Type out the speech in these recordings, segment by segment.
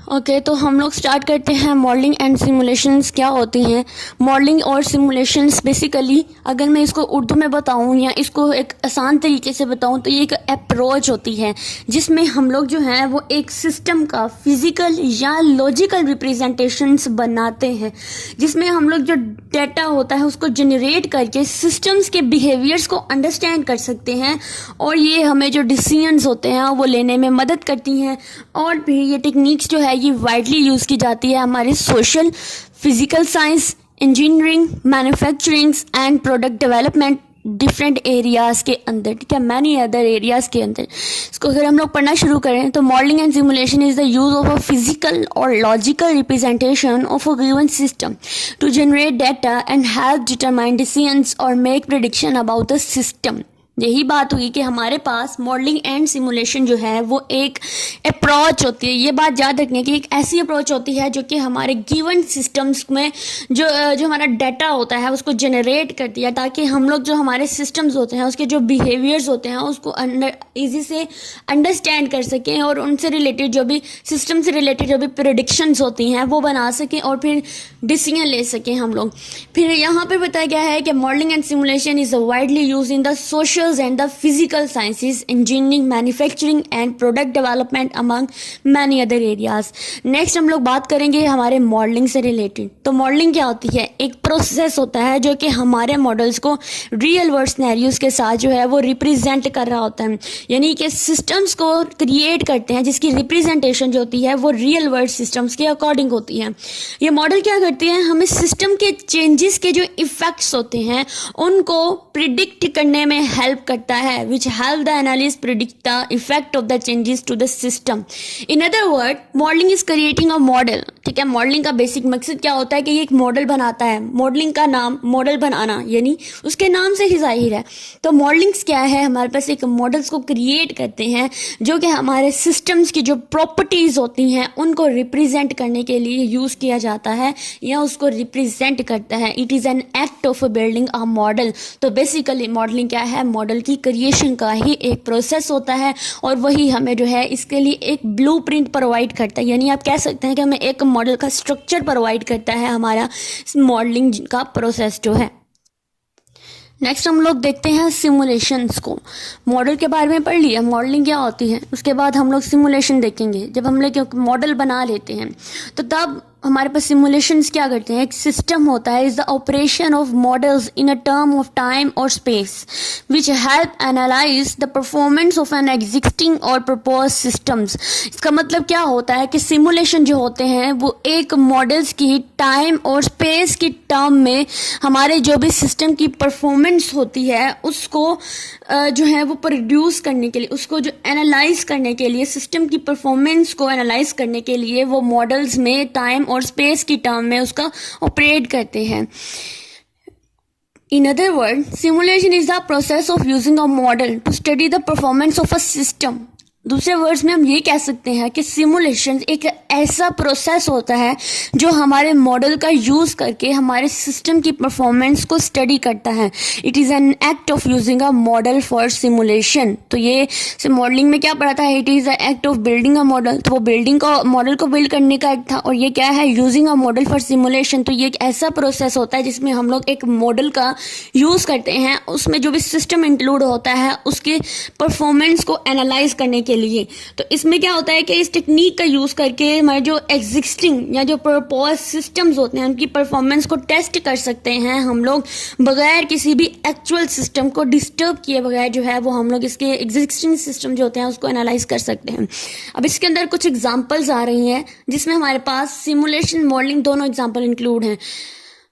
Okay तो हम लोग स्टार्ट करते हैं मॉडलिंग एंड सिमुलेशंस क्या होती हैं। मॉडलिंग और सिमुलेशंस बेसिकली अगर मैं इसको उर्दू में बताऊं या इसको एक आसान तरीके से बताऊं तो ये एक अप्रोच होती है जिसमें हम लोग जो है वो एक सिस्टम का फिजिकल या लॉजिकल रिप्रेजेंटेशंस बनाते हैं, जिसमें हम लोग जो डेटा होता है उसको जनरेट करके सिस्टम्स के बिहेवियर्स को अंडरस्टैंड कर सकते हैं और ये हमें जो डिसीजंस होते हैं वो लेने में मदद करती हैं। और भी ये टेक्निक्स जो है ये वाइडली यूज़ की जाती है हमारे social, physical science, engineering, manufacturing and product development different areas के अंदर, ठीक है, मैनी अदर एरियाज़ के अंदर। इसको अगर हम लोग पढ़ना शुरू करें तो modelling and simulation is the use of a physical और logical representation of a given system to generate data and help determine decisions और make prediction about the system. यही बात हुई कि हमारे पास मॉडलिंग एंड सिमुलेशन जो है वो एक अप्रोच होती है। ये बात याद रखने की, एक ऐसी अप्रोच होती है जो कि हमारे गिवन सिस्टम्स में जो हमारा डाटा होता है उसको जनरेट करती है, ताकि हम लोग जो हमारे सिस्टम्स होते हैं उसके जो बिहेवियर्स होते हैं उसको ईजी से अंडरस्टैंड कर सकें और उनसे रिलेटेड जो भी सिस्टम से रिलेटेड जो भी प्रेडिक्शंस होती हैं वो बना सकें और फिर डिसीजन ले सकें हम लोग। फिर यहाँ पर बताया गया है कि modelling and simulation is widely use in the social and the physical sciences, engineering, manufacturing and product development among many other areas. Next हम लोग बात करेंगे हमारे मॉडलिंग से रिलेटेड। तो मॉडलिंग क्या होती है? एक प्रोसेस होता है जो कि हमारे मॉडल्स को रियल वर्ल्ड सिनेरियोज के साथ जो है वो रिप्रेजेंट कर रहा होता है, यानी कि सिस्टम्स को क्रिएट करते हैं जिसकी रिप्रेजेंटेशन जो होती है वो रियल वर्ल्ड सिस्टम्स के अकॉर्डिंग होती है। ये मॉडल क्या करते हैं? हमें सिस्टम के चेंजेस के जो इफेक्ट्स होते हैं उनको प्रिडिक्ट करने में हेल्प करता है, which help the analyst predict the effect of the changes to the system. In other word, modeling is creating a model. ठीक है, मॉडलिंग का बेसिक मकसद क्या होता है कि ये एक मॉडल बनाता है। मॉडलिंग का नाम मॉडल बनाना, यानी उसके नाम से ही जाहिर है। तो मॉडलिंग क्या है? हमारे पास एक मॉडल्स को क्रिएट करते हैं जो कि हमारे सिस्टम्स की जो प्रॉपर्टीज होती हैं उनको रिप्रेजेंट करने के लिए यूज किया जाता है या उसको रिप्रेजेंट करता है। It is an act of building a model. तो बेसिकली मॉडलिंग क्या है? मॉडल की क्रिएशन का ही एक प्रोसेस होता है और वही हमें जो है इसके लिए एक ब्लूप्रिंट प्रोवाइड करता है, यानी आप कह सकते हैं कि हमें एक मॉडल का स्ट्रक्चर प्रोवाइड करता है हमारा मॉडलिंग का प्रोसेस जो है। नेक्स्ट हम लोग देखते हैं सिमुलेशंस को। मॉडल के बारे में पढ़ लिया, मॉडलिंग क्या होती है, उसके बाद हम लोग सिमुलेशन देखेंगे। जब हम लोग मॉडल बना लेते हैं तो तब हमारे पास सिमुलेशंस क्या करते हैं? एक सिस्टम होता है, is the operation of models in a term of time और space which help analyse the performance of an existing और प्रपोज सिस्टम्स। इसका मतलब क्या होता है कि सिमुलेशन जो होते हैं वो एक मॉडल्स की टाइम और स्पेस की टर्म में हमारे जो भी सिस्टम की परफॉर्मेंस होती है उसको जो है वो प्रोड्यूस करने के लिए, उसको जो एनालाइज करने के लिए, सिस्टम की परफॉर्मेंस को एनालाइज करने के लिए वो मॉडल्स में टाइम और स्पेस की टर्म में उसका ऑपरेट करते हैं। In other words, simulation is the process of using a model to study the performance of a system. दूसरे वर्ड्स में हम ये कह सकते हैं कि सिमुलेशन एक ऐसा प्रोसेस होता है जो हमारे मॉडल का यूज़ करके हमारे सिस्टम की परफॉर्मेंस को स्टडी करता है। It is an act of using a model for simulation. तो ये मॉडलिंग में क्या पढ़ा था? It is a act of building a model. तो वो बिल्डिंग का मॉडल को बिल्ड करने का एक्ट था। और ये क्या है? Using a model for simulation. तो ये एक ऐसा प्रोसेस होता है जिसमें हम लोग एक मॉडल का यूज़ करते हैं, उसमें जो भी सिस्टम इंक्लूड होता है उसके परफॉर्मेंस को एनालाइज करने के लिए। तो इसमें क्या होता है कि इस टेक्निक का यूज करके हमारे जो एग्जिस्टिंग या जो प्रपोज सिस्टम्स होते हैं उनकी परफॉर्मेंस को टेस्ट कर सकते हैं हम लोग बगैर किसी भी एक्चुअल सिस्टम को डिस्टर्ब किए बगैर जो है वो हम लोग इसके एग्जिस्टिंग सिस्टम जो होते हैं उसको एनालाइज कर सकते हैं। अब इसके अंदर कुछ एग्जांपल्स आ रही हैं जिसमें हमारे पास सिमुलेशन, मॉडलिंग दोनों एग्जांपल इंक्लूड हैं।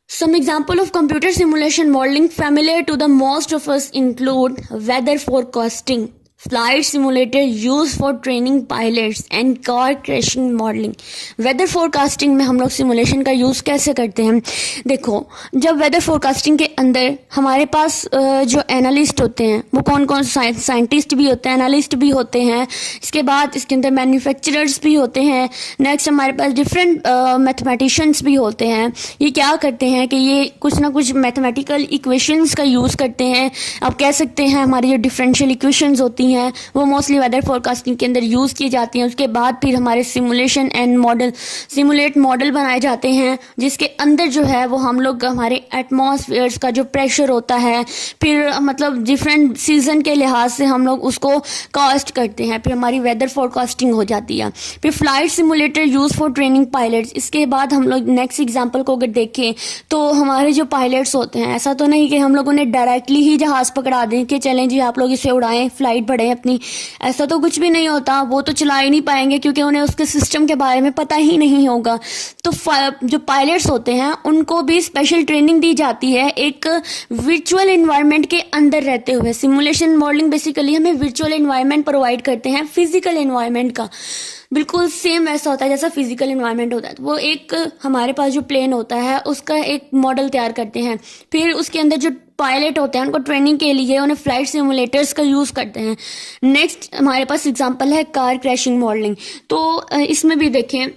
Some example of computer simulation modeling familiar to the most of us include weather forecasting, flight simulator used for training pilots and car crashing modeling। Weather forecasting में हम लोग simulation का use कैसे करते हैं? देखो, जब वेदर फोरकास्टिंग के अंदर हमारे पास जो एनालिस्ट होते हैं वो कौन कौन साइंटिस्ट भी होते हैं, एनालिस्ट भी होते हैं, इसके बाद इसके अंदर मैन्युफैक्चरर्स भी होते हैं, नेक्स्ट हमारे पास डिफरेंट मैथमेटिशियंस भी होते हैं। ये क्या करते हैं कि ये कुछ ना कुछ मैथमेटिकल इक्वेशंस का यूज़ करते हैं। आप कह सकते हैं हमारी जो डिफरेंशियल इक्वेशंस होती होती हैं वो मोस्टली वेदर फोरकास्टिंग के अंदर यूज़ की जाती हैं। उसके बाद फिर हमारे सिमुलेशन एंड सिमुलेट मॉडल बनाए जाते हैं, जिसके अंदर जो है वो हम लोग हमारे एटमॉस्फेयर्स का जो प्रेशर होता है, फिर मतलब डिफरेंट सीजन के लिहाज से हम लोग उसको कास्ट करते हैं, फिर हमारी वेदर फोरकास्टिंग हो जाती है। फिर flight simulator use for training pilots. इसके बाद हम लोग नेक्स्ट एग्जांपल को अगर देखें तो हमारे जो पायलट्स होते हैं, ऐसा तो नहीं कि हम लोग उन्हें डायरेक्टली ही जहाज़ पकड़ा दें कि चलें जी आप लोग इसे उड़ाएं, फ्लाइट बढ़ें अपनी, ऐसा तो कुछ भी नहीं होता। वो तो चला ही नहीं पाएंगे क्योंकि उन्हें उसके सिस्टम के बारे में पता ही नहीं होगा। तो जो पायलट्स होते हैं उनको भी स्पेशल ट्रेनिंग दी जाती है एक वर्चुअल इन्वायरमेंट के अंदर रहते हुए। सिमुलेशन मॉडलिंग बेसिकली हमें वर्चुअल इन्वायरमेंट प्रोवाइड करते हैं फिजिकल इन्वायरमेंट का, बिल्कुल सेम वैसा होता है जैसा फिजिकल इन्वायरमेंट होता है। तो वो एक हमारे पास जो प्लेन होता है उसका एक मॉडल तैयार करते हैं, फिर उसके अंदर जो पायलट होते हैं उनको ट्रेनिंग के लिए उन्हें फ्लाइट सिमुलेटर्स का यूज़ करते हैं। नेक्स्ट हमारे पास एग्जांपल है कार क्रैशिंग मॉडलिंग। तो इसमें भी देखें,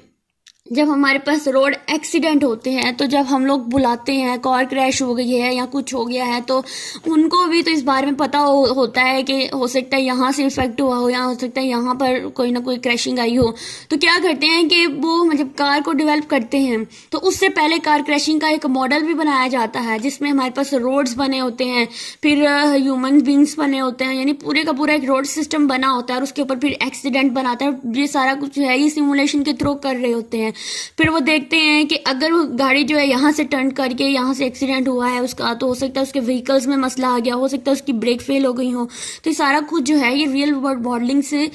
जब हमारे पास रोड एक्सीडेंट होते हैं तो जब हम लोग बुलाते हैं कार क्रैश हो गई है या कुछ हो गया है, तो उनको भी तो इस बारे में पता होता है कि हो सकता है यहाँ से इफेक्ट हुआ हो या हो सकता है यहाँ पर कोई ना कोई क्रैशिंग आई हो। तो क्या करते हैं कि वो मतलब कार को डेवलप करते हैं, तो उससे पहले कार क्रैशिंग का एक मॉडल भी बनाया जाता है जिसमें हमारे पास रोड्स बने होते हैं, फिर ह्यूमन बींग्स बने होते हैं, यानी पूरे का पूरा एक रोड सिस्टम बना होता है और उसके ऊपर फिर एक्सीडेंट बनाता है। ये सारा कुछ है ये सिमुलेशन के थ्रू कर रहे होते हैं। फिर वो देखते हैं कि अगर वो गाड़ी जो है यहाँ से टर्न करके यहाँ से एक्सीडेंट हुआ है उसका, तो हो सकता है उसके व्हीकल्स में मसला आ गया, हो सकता है उसकी ब्रेक फेल हो गई हो। तो ये सारा कुछ जो है ये रियल वर्ल्ड मॉडलिंग से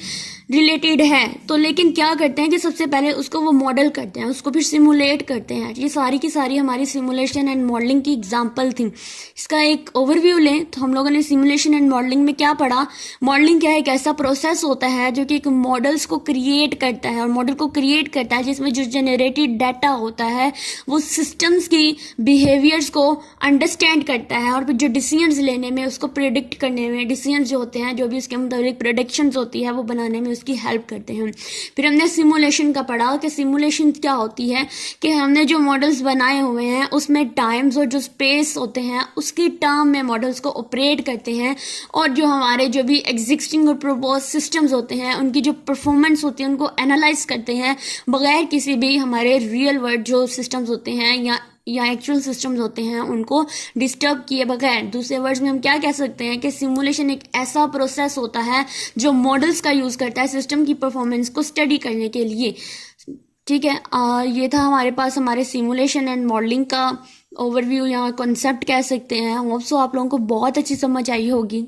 रिलेटेड है। तो लेकिन क्या करते हैं कि सबसे पहले उसको वो मॉडल करते हैं, उसको फिर सिमुलेट करते हैं। ये सारी की सारी हमारी सिमुलेशन एंड मॉडलिंग की एग्जाम्पल थी। इसका एक ओवरव्यू लें तो हम लोगों ने सिमुलेशन एंड मॉडलिंग में क्या पढ़ा। मॉडलिंग क्या है, एक ऐसा प्रोसेस होता है जो कि एक मॉडल्स को क्रिएट करता है, और मॉडल को क्रिएट करता है जिसमें जो जनरेटेड डाटा होता है वो सिस्टम्स की बिहेवियर्स को अंडरस्टैंड करता है, और फिर जो डिसीजंस लेने में, उसको प्रिडिक्ट करने में, डिसीजंस जो होते हैं जो भी उसके मुताबिक प्रेडिक्शंस होती है वो बनाने में उसकी हेल्प करते हैं। फिर हमने सिमुलेशन का पढ़ा कि सिमुलेशन क्या होती है, कि हमने जो मॉडल्स बनाए हुए हैं उसमें टाइम्स और जो स्पेस होते हैं उसकी टर्म में मॉडल्स को ऑपरेट करते हैं, और जो हमारे जो भी एग्जिस्टिंग और प्रपोज सिस्टम्स होते हैं उनकी जो परफॉर्मेंस होती है उनको एनालाइज करते हैं बगैर किसी भी हमारे रियल वर्ल्ड जो सिस्टम्स होते हैं या एक्चुअल सिस्टम्स होते हैं उनको डिस्टर्ब किए बगैर। दूसरे वर्ड्स में हम क्या कह सकते हैं कि सिमुलेशन एक ऐसा प्रोसेस होता है जो मॉडल्स का यूज़ करता है सिस्टम की परफॉर्मेंस को स्टडी करने के लिए। ठीक है, ये था हमारे पास हमारे सिमुलेशन एंड मॉडलिंग का ओवरव्यू या कॉन्सेप्ट कह सकते हैं। होप सो आप लोगों को बहुत अच्छी समझ आई होगी।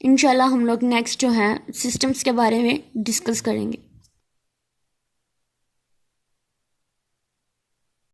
इंशाल्लाह हम लोग नेक्स्ट जो है सिस्टम्स के बारे में डिस्कस करेंगे।